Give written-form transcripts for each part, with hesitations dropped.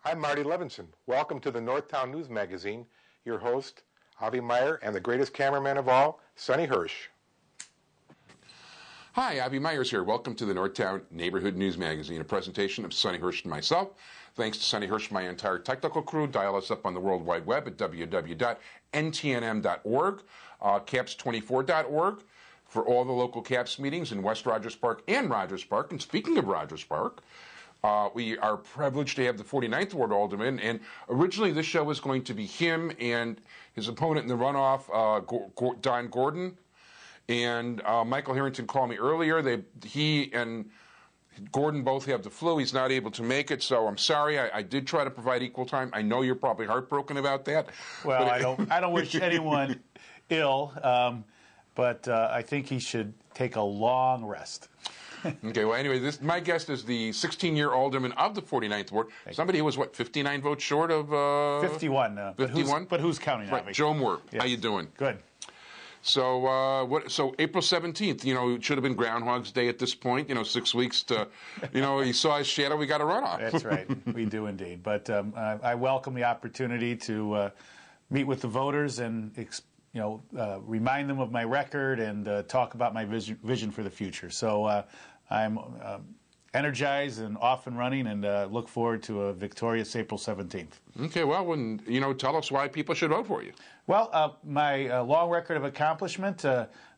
I'm Marty Levinson. Welcome to the Northtown News Magazine. Your host, Avi Meyer, and the greatest cameraman of all, Sonny Hersh. Hi, Avi Meyers here. Welcome to the Northtown Neighborhood News Magazine, a presentation of Sonny Hersh and myself. Thanks to Sonny Hersh and my entire technical crew. Dial us up on the World Wide Web at www.ntnm.org, caps24.org for all the local CAPS meetings in West Rogers Park and Rogers Park. And speaking of Rogers Park, we are privileged to have the 49th Ward Alderman, and originally this show was going to be him and his opponent in the runoff, Don Gordon. And Michael Harrington called me earlier. He and Gordon both have the flu. He's not able to make it, so I'm sorry. I did try to provide equal time. I know you're probably heartbroken about that. Well, I don't wish anyone ill, but I think he should take a long rest. Okay, well, anyway, my guest is the 16-year alderman of the 49th Ward. Somebody who was, 59 votes short of... 51. 51? But who's counting, right, Avi? Joe Moore. Yes. How you doing? Good. So, so April 17th, it should have been Groundhog's Day at this point, 6 weeks to, he saw his shadow, we got a runoff. That's right. We do indeed. But I welcome the opportunity to meet with the voters and, remind them of my record and talk about my vision for the future. So I'm energized and off and running, and look forward to a victorious April 17th. Okay, well, tell us why people should vote for you. Well, my long record of accomplishment,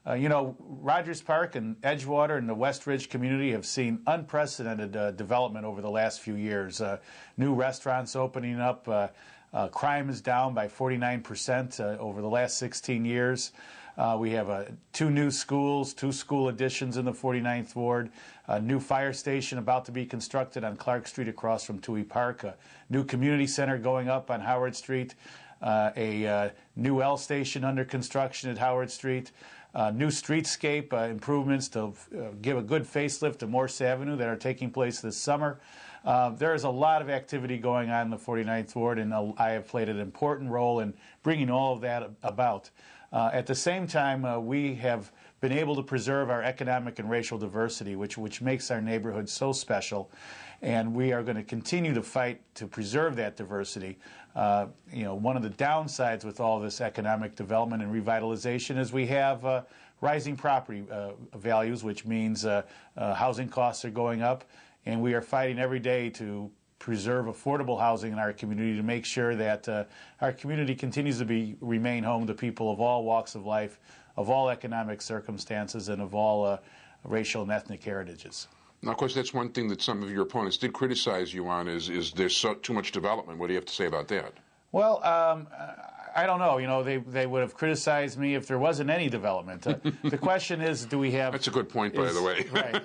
Rogers Park and Edgewater and the West Ridge community have seen unprecedented development over the last few years. New restaurants opening up, crime is down by 49% over the last 16 years. We have 2 new schools, 2 school additions in the 49th Ward, a new fire station about to be constructed on Clark Street across from Toohey Park, a new community center going up on Howard Street, a new L station under construction at Howard Street, new streetscape improvements to give a good facelift to Morse Avenue that are taking place this summer. There is a lot of activity going on in the 49th Ward, and I have played an important role in bringing all of that about. At the same time, we have been able to preserve our economic and racial diversity, which makes our neighborhood so special, and we are going to continue to fight to preserve that diversity. One of the downsides with all this economic development and revitalization is we have rising property values, which means housing costs are going up, and we are fighting every day to preserve affordable housing in our community to make sure that our community continues to remain home to people of all walks of life, of all economic circumstances, and of all racial and ethnic heritages. Now, of course, that's one thing that some of your opponents did criticize you on is there's too much development. What do you have to say about that? Well, I don't know. They would have criticized me if there wasn't any development. The question is, do we have... That's a good point, by the way. Right.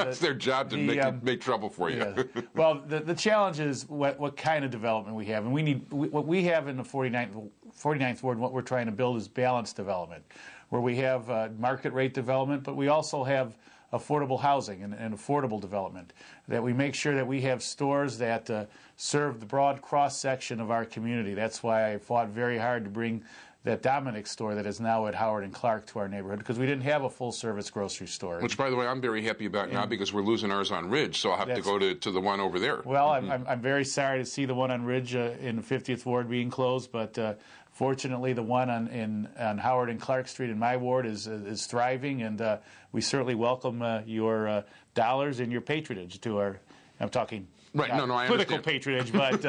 It's their job to make trouble for you. Yeah. Well, the challenge is what kind of development we have. And what we have in the 49th Ward, what we're trying to build is balanced development, where we have market rate development, but we also have affordable housing and affordable development, that we make sure that we have stores that serve the broad cross-section of our community. That's why I fought very hard to bring that Dominick's store that is now at Howard and Clark to our neighborhood, because we didn't have a full-service grocery store. Which, by the way, I'm very happy about now, because we're losing ours on Ridge, so I'll have to go to the one over there. Well, I'm very sorry to see the one on Ridge in the 50th Ward being closed, but fortunately the one on Howard and Clark Street in my ward is thriving, and we certainly welcome your dollars and your patronage to our... I'm talking... Right, no, I political understand. Patronage, but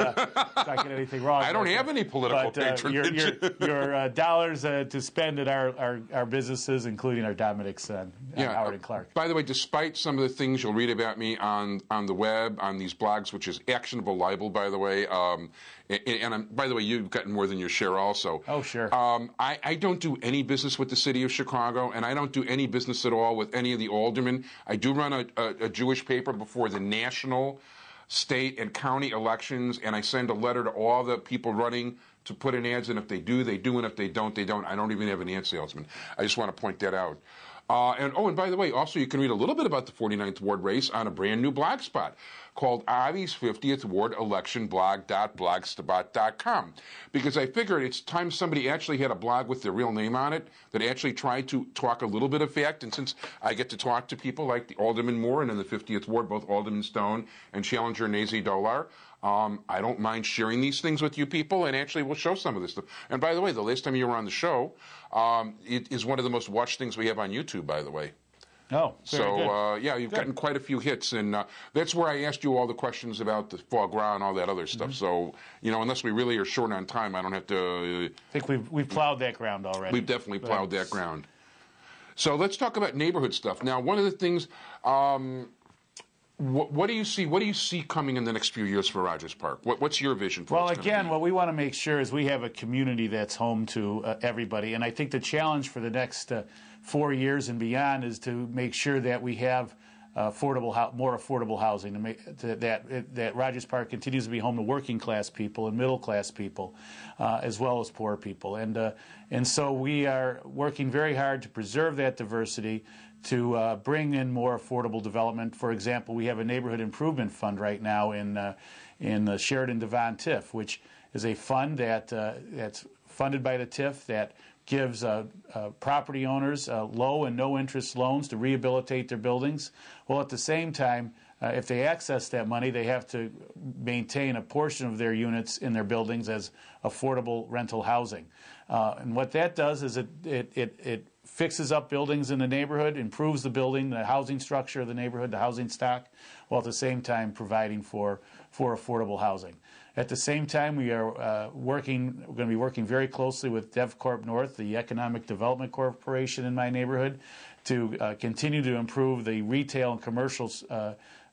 not getting anything wrong. I don't have any political patronage. Your dollars to spend at our businesses, including our Dominick's on Howard and Clark. By the way, despite some of the things you'll read about me on the web, on these blogs, which is actionable libel, by the way, by the way, you've gotten more than your share also. Oh, sure. I don't do any business with the city of Chicago, and I don't do any business at all with any of the aldermen. I do run a Jewish paper before the national, state, and county elections, and I send a letter to all the people running to put in ads, and if they do, they do, and if they don't, they don't. I don't even have an ad salesman. I just want to point that out. And by the way, also you can read a little bit about the 49th Ward race on a brand new blog spot. called Avi's 50th Ward Election blog.blogspot.com, because I figured it's time somebody actually had a blog with their real name on it that actually tried to talk a little bit of fact. And since I get to talk to people like the Alderman Moore and in the 50th Ward, both Alderman Stone and Challenger Nazy Dolar, I don't mind sharing these things with you people, and actually we'll show some of this stuff. And by the way, the last time you were on the show, it is one of the most watched things we have on YouTube, by the way. Oh, very good. Yeah, you've gotten quite a few hits, and that's where I asked you all the questions about the foie gras and all that other stuff. So, unless we really are short on time, I don't have to... I think we've plowed that ground already. We've definitely plowed that ground. So let's talk about neighborhood stuff. Now, one of the things... What do you see? What do you see coming in the next few years for Rogers Park? What's your vision for? Well, again, what we want to make sure is we have a community that's home to everybody, and I think the challenge for the next 4 years and beyond is to make sure that we have more affordable housing, to make that Rogers Park continues to be home to working class people and middle class people, as well as poor people, and so we are working very hard to preserve that diversity, to bring in more affordable development. For example, we have a neighborhood improvement fund right now in the Sheridan Devon TIF, which is a fund that's funded by the TIF that gives property owners low and no interest loans to rehabilitate their buildings. Well, at the same time, if they access that money, they have to maintain a portion of their units in their buildings as affordable rental housing. And what that does is it fixes up buildings in the neighborhood, improves the building, the housing structure of the neighborhood, the housing stock, while at the same time providing for affordable housing. At the same time, we are going to be working very closely with DevCorp North, the Economic Development Corporation in my neighborhood, to continue to improve the retail and commercial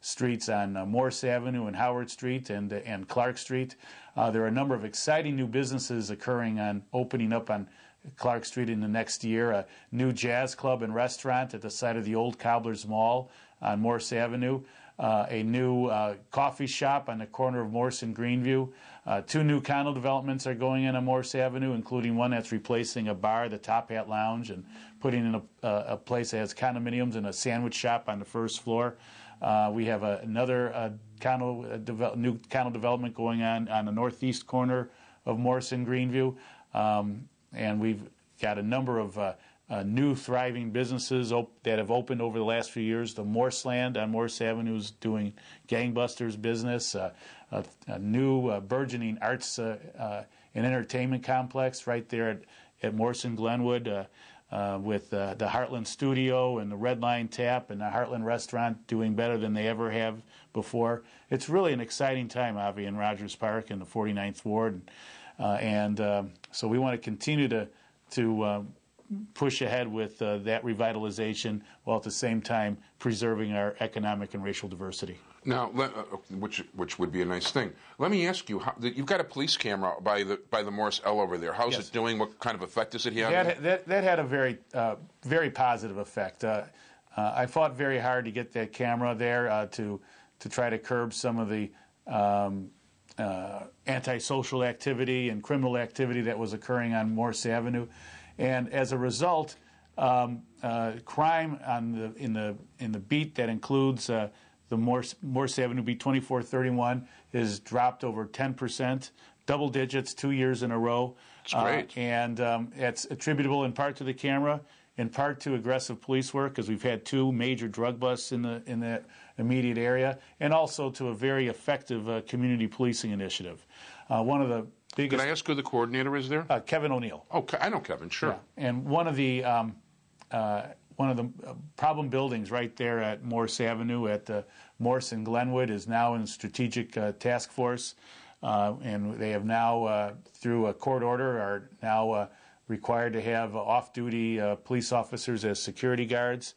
streets on Morse Avenue and Howard Street and Clark Street. There are a number of exciting new businesses opening up on Clark Street in the next year. A new jazz club and restaurant at the site of the old Cobbler's Mall on Morse Avenue. A new coffee shop on the corner of Morse and Greenview. 2 new condo developments are going in on Morse Avenue, including one that's replacing a bar, the Top Hat Lounge, and putting in a place that has condominiums and a sandwich shop on the first floor. We have another new condo development going on the northeast corner of Morse and Greenview. And we've got a number of new thriving businesses that have opened over the last few years. The Morseland on Morse Avenue is doing gangbusters business. A new burgeoning arts and entertainment complex right there at Morse and Glenwood with the Heartland Studio and the Red Line Tap and the Heartland Restaurant doing better than they ever have before. It's really an exciting time, Avi, in Rogers Park in the 49th Ward. So we want to continue to push ahead with that revitalization while at the same time preserving our economic and racial diversity. Now, which would be a nice thing. Let me ask you: you've got a police camera by the Morse L over there. How's it doing? What kind of effect does it have? That had a very positive effect. I fought very hard to get that camera there to try to curb some of the antisocial activity and criminal activity that was occurring on Morse Avenue, and as a result, crime in the beat that includes the Morse Avenue beat 2431 has dropped over 10%, double digits 2 years in a row. That's great. And it's attributable in part to the camera, in part to aggressive police work, because we've had 2 major drug busts in the immediate area, and also to a very effective community policing initiative. One of the biggest... Can I ask who the coordinator is there? Kevin O'Neill. Oh, I know Kevin, sure. Yeah. And one of the problem buildings right there at Morse Avenue at Morse and Glenwood is now in strategic task force, and they have now, through a court order, are now required to have off-duty police officers as security guards.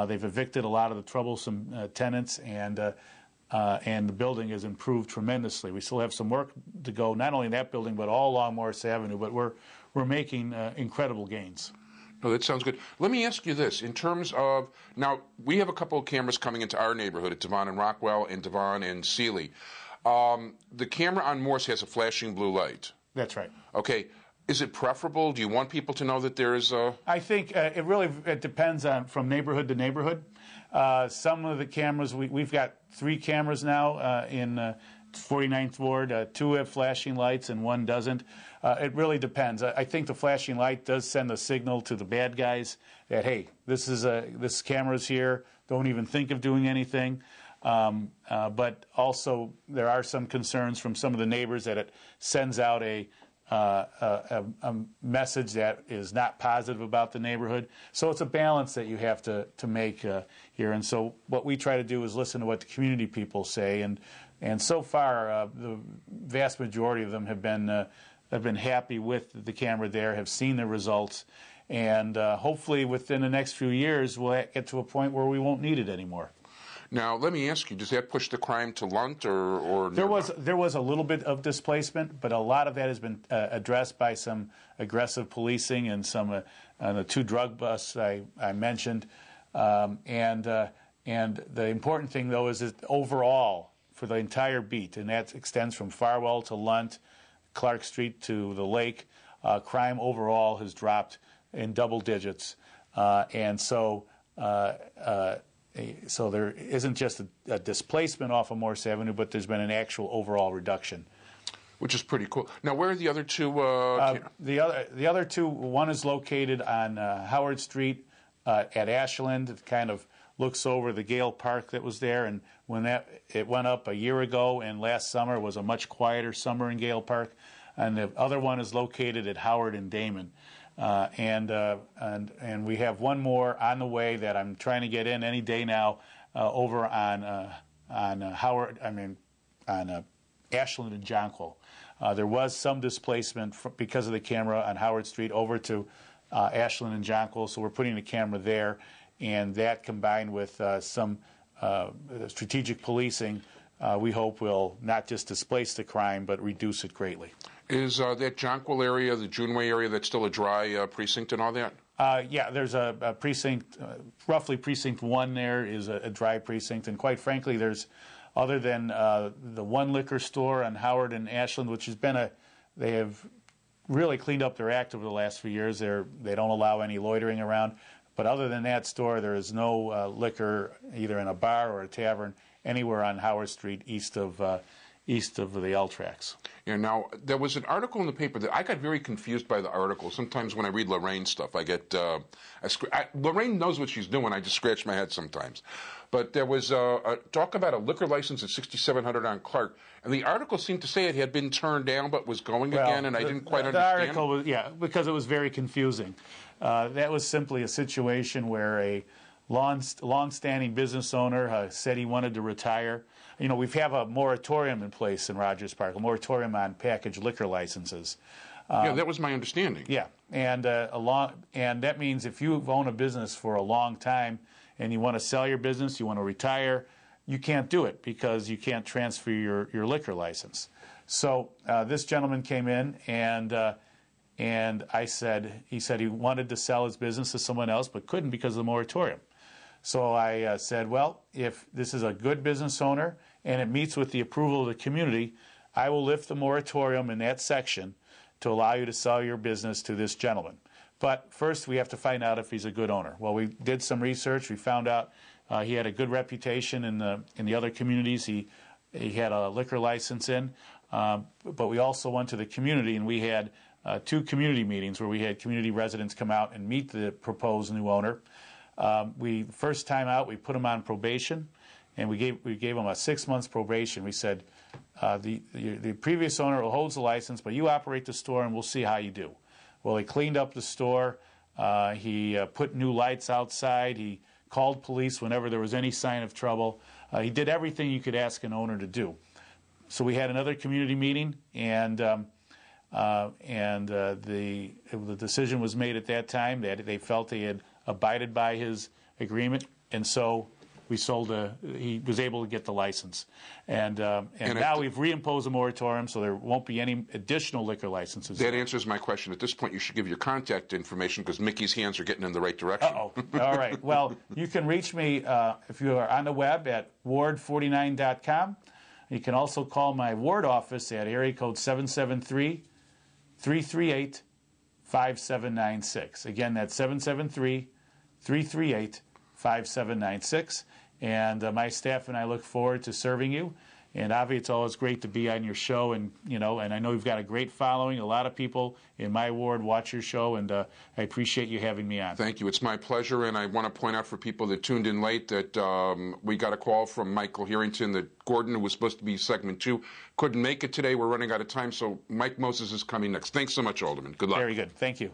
They've evicted a lot of the troublesome tenants, and the building has improved tremendously. We still have some work to go, not only in that building, but all along Morse Avenue, but we're making incredible gains. Oh, that sounds good. Let me ask you this. In terms of, now, we have a couple of cameras coming into our neighborhood at Devon and Rockwell and Devon and Sealy. The camera on Morse has a flashing blue light. That's right. Okay. Is it preferable? Do you want people to know that there is a... I think it depends on from neighborhood to neighborhood. Some of the cameras, we've got 3 cameras now in 49th Ward. 2 have flashing lights and 1 doesn't. It really depends. I think the flashing light does send a signal to the bad guys that, hey, this camera's here. Don't even think of doing anything. But also there are some concerns from some of the neighbors that it sends out a message that is not positive about the neighborhood. So it's a balance that you have to make here. And so what we try to do is listen to what the community people say. And so far, the vast majority of them have been happy with the camera there, have seen the results. And hopefully within the next few years, we'll get to a point where we won't need it anymore. Now, let me ask you, does that push the crime to Lunt or there was a little bit of displacement, but a lot of that has been addressed by some aggressive policing and some the 2 drug busts I mentioned. And the important thing, though, is that overall, for the entire beat, and that extends from Farwell to Lunt, Clark Street to the lake, crime overall has dropped in double digits. And so there isn't just a displacement off of Morse Avenue, but there's been an actual overall reduction. Which is pretty cool. Now, where are the other 2? The other 2, one is located on Howard Street at Ashland. It kind of looks over the Gale Park that was there, and when it went up a year ago, and last summer was a much quieter summer in Gale Park. And the other one is located at Howard and Damon. And we have one more on the way that I'm trying to get in any day now over on Ashland and Jonquil. There was some displacement because of the camera on Howard Street over to Ashland and Jonquil, so we're putting the camera there, and that combined with some strategic policing, we hope will not just displace the crime but reduce it greatly. Is that Jonquil area, the Juneway area, that's still a dry precinct and all that? Yeah, there's a precinct, roughly precinct 1 there is a dry precinct, and quite frankly, there's, other than the one liquor store on Howard and Ashland, which has been they have really cleaned up their act over the last few years. They don't allow any loitering around, but other than that store, there is no liquor either in a bar or a tavern anywhere on Howard Street east of the L tracks. Yeah, now, there was an article in the paper that I got very confused by the article. Sometimes when I read Lorraine's stuff, I get, Lorraine knows what she's doing, I just scratch my head sometimes. But there was a talk about a liquor license at 6700 on Clark, and the article seemed to say it had been turned down but was going again, and I didn't quite understand. The article was, yeah, because it was very confusing. That was simply a situation where a long-standing business owner said he wanted to retire. You know, we have a moratorium in place in Rogers Park, a moratorium on packaged liquor licenses. Yeah, that was my understanding. Yeah, and that means if you've owned a business for a long time and you want to sell your business, you want to retire, you can't do it because you can't transfer your liquor license. So this gentleman came in and he said he wanted to sell his business to someone else but couldn't because of the moratorium. So I said, well, if this is a good business owner and it meets with the approval of the community, I will lift the moratorium in that section to allow you to sell your business to this gentleman. But first we have to find out if he's a good owner. Well, we did some research. We found out he had a good reputation in the other communities he had a liquor license in. But we also went to the community, and we had 2 community meetings where we had community residents come out and meet the proposed new owner. First time out, we put him on probation, and we gave him a 6 months probation. We said, the previous owner holds the license, but you operate the store, and we'll see how you do. Well, he cleaned up the store. He put new lights outside. He called police whenever there was any sign of trouble. He did everything you could ask an owner to do. So we had another community meeting, and the decision was made at that time that they felt he had abided by his agreement, and so we he was able to get the license. And now we've reimposed a moratorium, so there won't be any additional liquor licenses. That answers my question. At this point, you should give your contact information because Mickey's hands are getting in the right direction. Uh-oh. All right. Well, you can reach me if you are on the web at ward49.com. You can also call my ward office at area code 773-338-5796. Again, that's 773-338-5796. 5796. And my staff and I look forward to serving you. And Avi, it's always great to be on your show, and and I know you've got a great following. A lot of people in my ward watch your show, and I appreciate you having me on. Thank you. It's my pleasure, and I want to point out for people that tuned in late that we got a call from Michael Harrington that Gordon, who was supposed to be segment 2, couldn't make it today. We're running out of time, so Mike Moses is coming next. Thanks so much, Alderman. Good luck. Very good. Thank you.